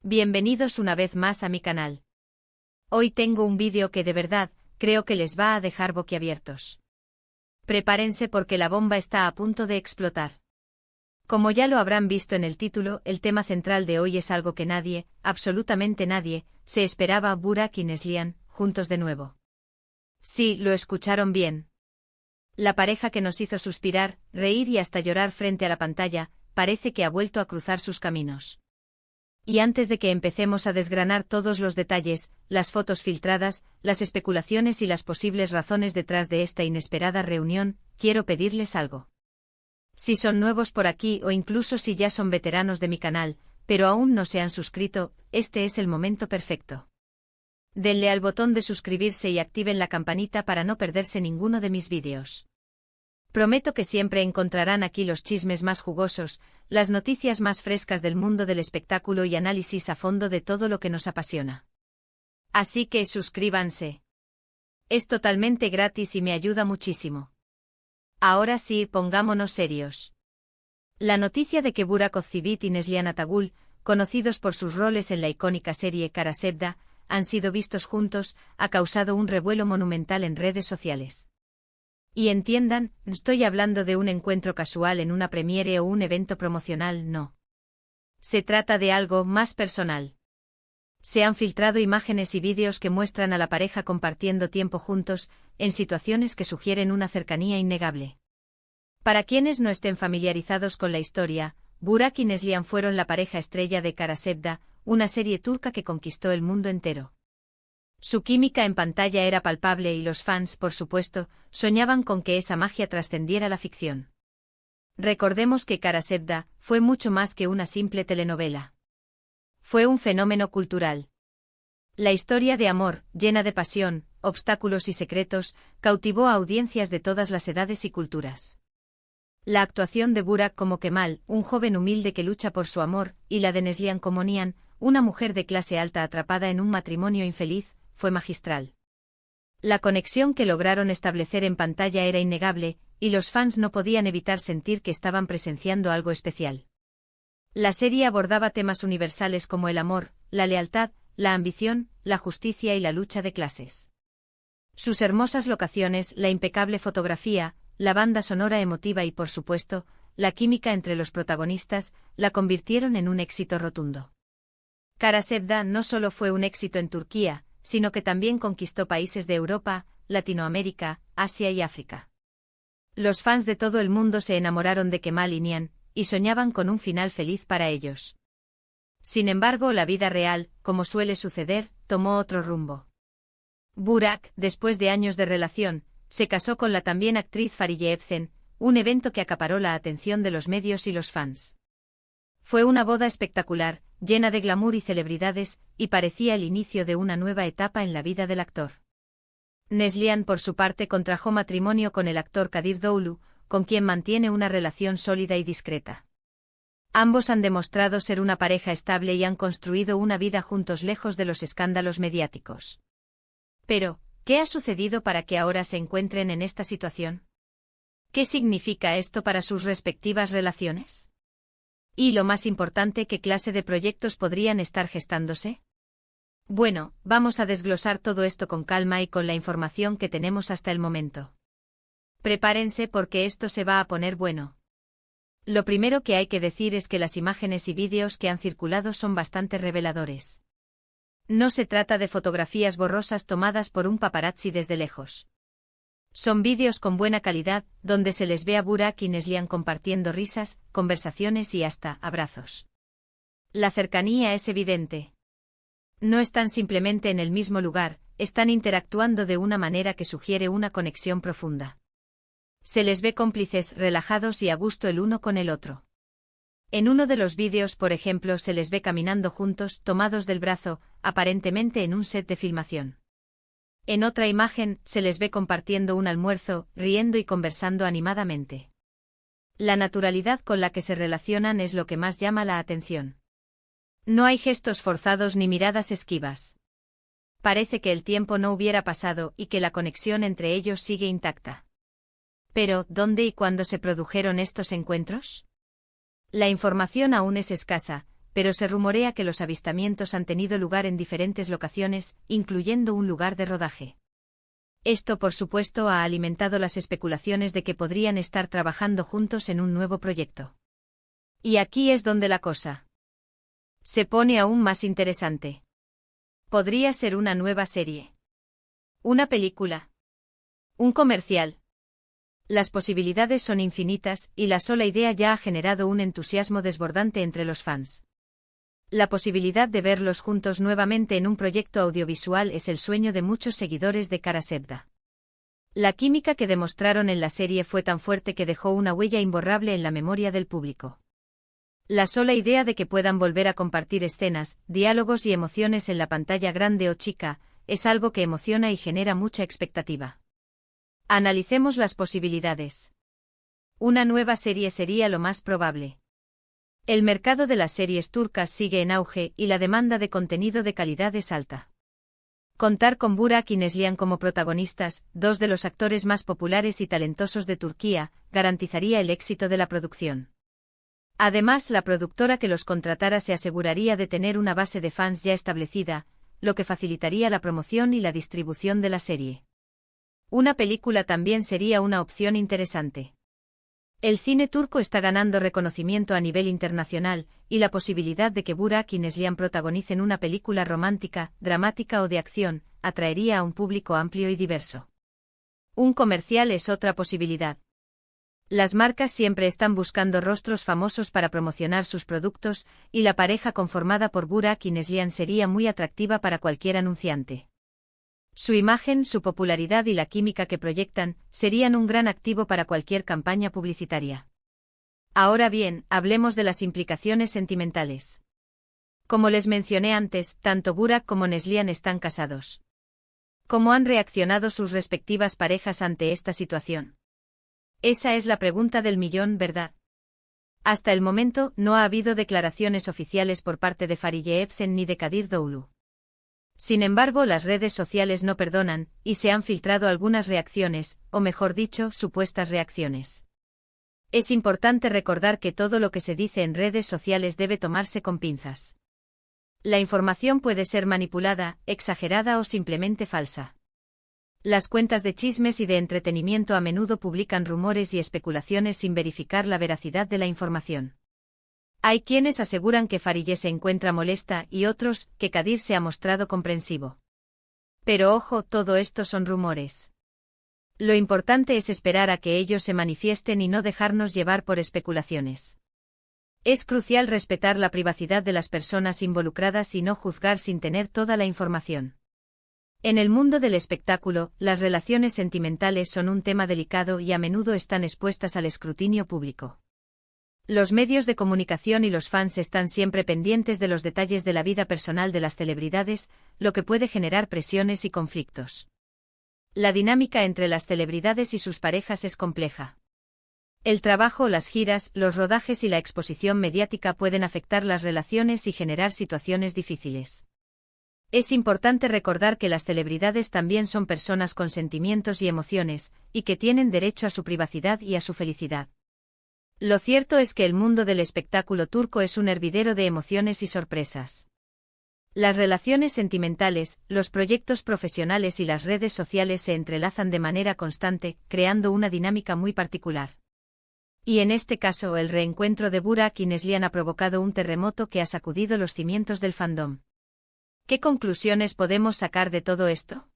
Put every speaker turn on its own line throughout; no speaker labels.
Bienvenidos una vez más a mi canal. Hoy tengo un vídeo que de verdad, creo que les va a dejar boquiabiertos. Prepárense porque la bomba está a punto de explotar. Como ya lo habrán visto en el título, el tema central de hoy es algo que nadie, absolutamente nadie, se esperaba: Burak y Neslihan, juntos de nuevo. Sí, lo escucharon bien. La pareja que nos hizo suspirar, reír y hasta llorar frente a la pantalla, parece que ha vuelto a cruzar sus caminos. Y antes de que empecemos a desgranar todos los detalles, las fotos filtradas, las especulaciones y las posibles razones detrás de esta inesperada reunión, quiero pedirles algo. Si son nuevos por aquí o incluso si ya son veteranos de mi canal, pero aún no se han suscrito, este es el momento perfecto. Denle al botón de suscribirse y activen la campanita para no perderse ninguno de mis vídeos. Prometo que siempre encontrarán aquí los chismes más jugosos, las noticias más frescas del mundo del espectáculo y análisis a fondo de todo lo que nos apasiona. Así que suscríbanse. Es totalmente gratis y me ayuda muchísimo. Ahora sí, pongámonos serios. La noticia de que Burak Özçivit y Neslihan Atagül, conocidos por sus roles en la icónica serie Kara Sevda, han sido vistos juntos, ha causado un revuelo monumental en redes sociales. Y entiendan, no estoy hablando de un encuentro casual en una premiere o un evento promocional, no. Se trata de algo más personal. Se han filtrado imágenes y vídeos que muestran a la pareja compartiendo tiempo juntos, en situaciones que sugieren una cercanía innegable. Para quienes no estén familiarizados con la historia, Burak y Neslihan fueron la pareja estrella de Kara Sevda, una serie turca que conquistó el mundo entero. Su química en pantalla era palpable y los fans, por supuesto, soñaban con que esa magia trascendiera la ficción. Recordemos que Kara Sevda fue mucho más que una simple telenovela. Fue un fenómeno cultural. La historia de amor, llena de pasión, obstáculos y secretos, cautivó a audiencias de todas las edades y culturas. La actuación de Burak como Kemal, un joven humilde que lucha por su amor, y la de Neslihan como Nihan, una mujer de clase alta atrapada en un matrimonio infeliz, fue magistral. La conexión que lograron establecer en pantalla era innegable, y los fans no podían evitar sentir que estaban presenciando algo especial. La serie abordaba temas universales como el amor, la lealtad, la ambición, la justicia y la lucha de clases. Sus hermosas locaciones, la impecable fotografía, la banda sonora emotiva y, por supuesto, la química entre los protagonistas, la convirtieron en un éxito rotundo. Kara Sevda no solo fue un éxito en Turquía, sino que también conquistó países de Europa, Latinoamérica, Asia y África. Los fans de todo el mundo se enamoraron de Kemal y Nihan, y soñaban con un final feliz para ellos. Sin embargo, la vida real, como suele suceder, tomó otro rumbo. Burak, después de años de relación, se casó con la también actriz Fariye Evcen, un evento que acaparó la atención de los medios y los fans. Fue una boda espectacular, llena de glamour y celebridades, y parecía el inicio de una nueva etapa en la vida del actor. Neslihan, por su parte, contrajo matrimonio con el actor Kadir Doğulu, con quien mantiene una relación sólida y discreta. Ambos han demostrado ser una pareja estable y han construido una vida juntos lejos de los escándalos mediáticos. Pero, ¿qué ha sucedido para que ahora se encuentren en esta situación? ¿Qué significa esto para sus respectivas relaciones? Y lo más importante, ¿qué clase de proyectos podrían estar gestándose? Bueno, vamos a desglosar todo esto con calma y con la información que tenemos hasta el momento. Prepárense porque esto se va a poner bueno. Lo primero que hay que decir es que las imágenes y vídeos que han circulado son bastante reveladores. No se trata de fotografías borrosas tomadas por un paparazzi desde lejos. Son vídeos con buena calidad, donde se les ve a Burak y Neslihan compartiendo risas, conversaciones y hasta abrazos. La cercanía es evidente. No están simplemente en el mismo lugar, están interactuando de una manera que sugiere una conexión profunda. Se les ve cómplices, relajados y a gusto el uno con el otro. En uno de los vídeos, por ejemplo, se les ve caminando juntos, tomados del brazo, aparentemente en un set de filmación. En otra imagen, se les ve compartiendo un almuerzo, riendo y conversando animadamente. La naturalidad con la que se relacionan es lo que más llama la atención. No hay gestos forzados ni miradas esquivas. Parece que el tiempo no hubiera pasado y que la conexión entre ellos sigue intacta. Pero, ¿dónde y cuándo se produjeron estos encuentros? La información aún es escasa, pero se rumorea que los avistamientos han tenido lugar en diferentes locaciones, incluyendo un lugar de rodaje. Esto, por supuesto, ha alimentado las especulaciones de que podrían estar trabajando juntos en un nuevo proyecto. Y aquí es donde la cosa se pone aún más interesante. Podría ser una nueva serie. Una película. Un comercial. Las posibilidades son infinitas, y la sola idea ya ha generado un entusiasmo desbordante entre los fans. La posibilidad de verlos juntos nuevamente en un proyecto audiovisual es el sueño de muchos seguidores de Kara Sevda. La química que demostraron en la serie fue tan fuerte que dejó una huella imborrable en la memoria del público. La sola idea de que puedan volver a compartir escenas, diálogos y emociones en la pantalla grande o chica, es algo que emociona y genera mucha expectativa. Analicemos las posibilidades. Una nueva serie sería lo más probable. El mercado de las series turcas sigue en auge y la demanda de contenido de calidad es alta. Contar con Burak y Neslihan como protagonistas, dos de los actores más populares y talentosos de Turquía, garantizaría el éxito de la producción. Además, la productora que los contratara se aseguraría de tener una base de fans ya establecida, lo que facilitaría la promoción y la distribución de la serie. Una película también sería una opción interesante. El cine turco está ganando reconocimiento a nivel internacional, y la posibilidad de que Burak y Neslihan protagonicen una película romántica, dramática o de acción, atraería a un público amplio y diverso. Un comercial es otra posibilidad. Las marcas siempre están buscando rostros famosos para promocionar sus productos, y la pareja conformada por Burak y Neslihan sería muy atractiva para cualquier anunciante. Su imagen, su popularidad y la química que proyectan serían un gran activo para cualquier campaña publicitaria. Ahora bien, hablemos de las implicaciones sentimentales. Como les mencioné antes, tanto Burak como Neslihan están casados. ¿Cómo han reaccionado sus respectivas parejas ante esta situación? Esa es la pregunta del millón, ¿verdad? Hasta el momento, no ha habido declaraciones oficiales por parte de Fariye Evcen ni de Kadir Doğulu. Sin embargo, las redes sociales no perdonan, y se han filtrado algunas reacciones, o mejor dicho, supuestas reacciones. Es importante recordar que todo lo que se dice en redes sociales debe tomarse con pinzas. La información puede ser manipulada, exagerada o simplemente falsa. Las cuentas de chismes y de entretenimiento a menudo publican rumores y especulaciones sin verificar la veracidad de la información. Hay quienes aseguran que Fariye se encuentra molesta y otros que Kadir se ha mostrado comprensivo. Pero ojo, todo esto son rumores. Lo importante es esperar a que ellos se manifiesten y no dejarnos llevar por especulaciones. Es crucial respetar la privacidad de las personas involucradas y no juzgar sin tener toda la información. En el mundo del espectáculo, las relaciones sentimentales son un tema delicado y a menudo están expuestas al escrutinio público. Los medios de comunicación y los fans están siempre pendientes de los detalles de la vida personal de las celebridades, lo que puede generar presiones y conflictos. La dinámica entre las celebridades y sus parejas es compleja. El trabajo, las giras, los rodajes y la exposición mediática pueden afectar las relaciones y generar situaciones difíciles. Es importante recordar que las celebridades también son personas con sentimientos y emociones, y que tienen derecho a su privacidad y a su felicidad. Lo cierto es que el mundo del espectáculo turco es un hervidero de emociones y sorpresas. Las relaciones sentimentales, los proyectos profesionales y las redes sociales se entrelazan de manera constante, creando una dinámica muy particular. Y en este caso, el reencuentro de Burak y Neslihan ha provocado un terremoto que ha sacudido los cimientos del fandom. ¿Qué conclusiones podemos sacar de todo esto?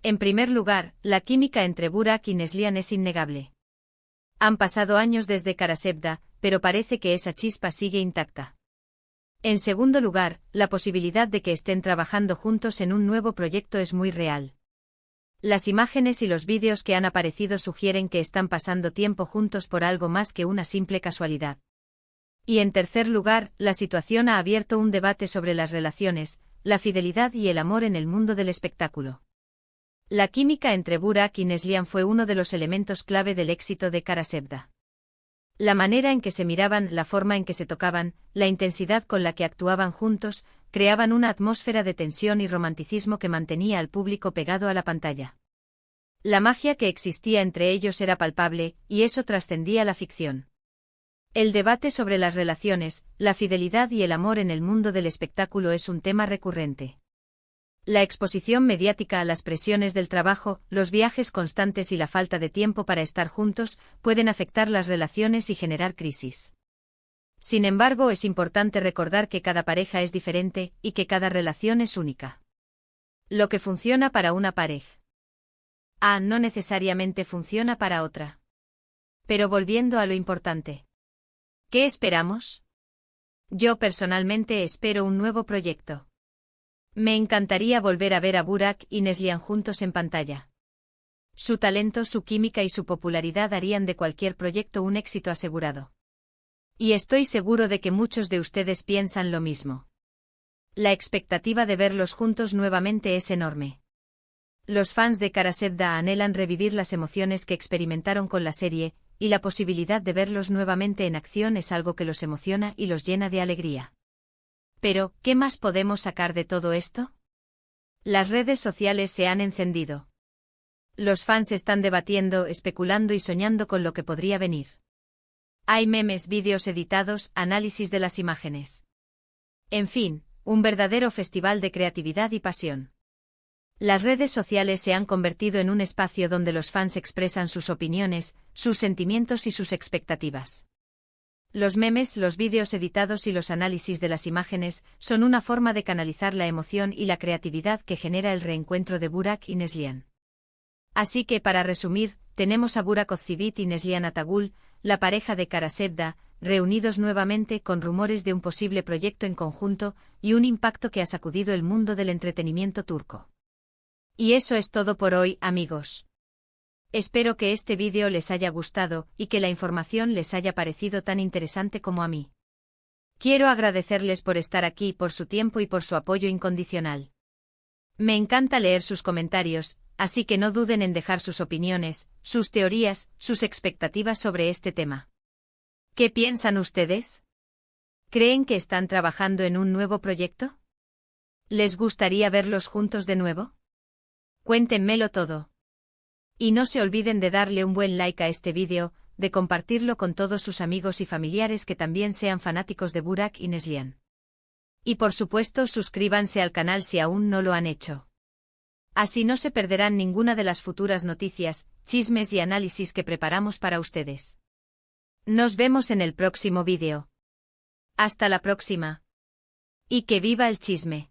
En primer lugar, la química entre Burak y Neslihan es innegable. Han pasado años desde Kara Sevda, pero parece que esa chispa sigue intacta. En segundo lugar, la posibilidad de que estén trabajando juntos en un nuevo proyecto es muy real. Las imágenes y los vídeos que han aparecido sugieren que están pasando tiempo juntos por algo más que una simple casualidad. Y en tercer lugar, la situación ha abierto un debate sobre las relaciones, la fidelidad y el amor en el mundo del espectáculo. La química entre Burak y Neslihan fue uno de los elementos clave del éxito de Kara Sevda. La manera en que se miraban, la forma en que se tocaban, la intensidad con la que actuaban juntos, creaban una atmósfera de tensión y romanticismo que mantenía al público pegado a la pantalla. La magia que existía entre ellos era palpable, y eso trascendía la ficción. El debate sobre las relaciones, la fidelidad y el amor en el mundo del espectáculo es un tema recurrente. La exposición mediática a las presiones del trabajo, los viajes constantes y la falta de tiempo para estar juntos pueden afectar las relaciones y generar crisis. Sin embargo, es importante recordar que cada pareja es diferente y que cada relación es única. Lo que funciona para una pareja no necesariamente funciona para otra. Pero volviendo a lo importante. ¿Qué esperamos? Yo personalmente espero un nuevo proyecto. Me encantaría volver a ver a Burak y Neslihan juntos en pantalla. Su talento, su química y su popularidad harían de cualquier proyecto un éxito asegurado. Y estoy seguro de que muchos de ustedes piensan lo mismo. La expectativa de verlos juntos nuevamente es enorme. Los fans de Kara Sevda anhelan revivir las emociones que experimentaron con la serie, y la posibilidad de verlos nuevamente en acción es algo que los emociona y los llena de alegría. Pero, ¿qué más podemos sacar de todo esto? Las redes sociales se han encendido. Los fans están debatiendo, especulando y soñando con lo que podría venir. Hay memes, vídeos editados, análisis de las imágenes. En fin, un verdadero festival de creatividad y pasión. Las redes sociales se han convertido en un espacio donde los fans expresan sus opiniones, sus sentimientos y sus expectativas. Los memes, los vídeos editados y los análisis de las imágenes son una forma de canalizar la emoción y la creatividad que genera el reencuentro de Burak y Neslihan. Así que, para resumir, tenemos a Burak Özçivit y Neslihan Atagül, la pareja de Kara Sevda, reunidos nuevamente con rumores de un posible proyecto en conjunto y un impacto que ha sacudido el mundo del entretenimiento turco. Y eso es todo por hoy, amigos. Espero que este vídeo les haya gustado y que la información les haya parecido tan interesante como a mí. Quiero agradecerles por estar aquí, por su tiempo y por su apoyo incondicional. Me encanta leer sus comentarios, así que no duden en dejar sus opiniones, sus teorías, sus expectativas sobre este tema. ¿Qué piensan ustedes? ¿Creen que están trabajando en un nuevo proyecto? ¿Les gustaría verlos juntos de nuevo? Cuéntenmelo todo. Y no se olviden de darle un buen like a este vídeo, de compartirlo con todos sus amigos y familiares que también sean fanáticos de Burak y Neslihan. Y por supuesto, suscríbanse al canal si aún no lo han hecho. Así no se perderán ninguna de las futuras noticias, chismes y análisis que preparamos para ustedes. Nos vemos en el próximo vídeo. Hasta la próxima. Y que viva el chisme.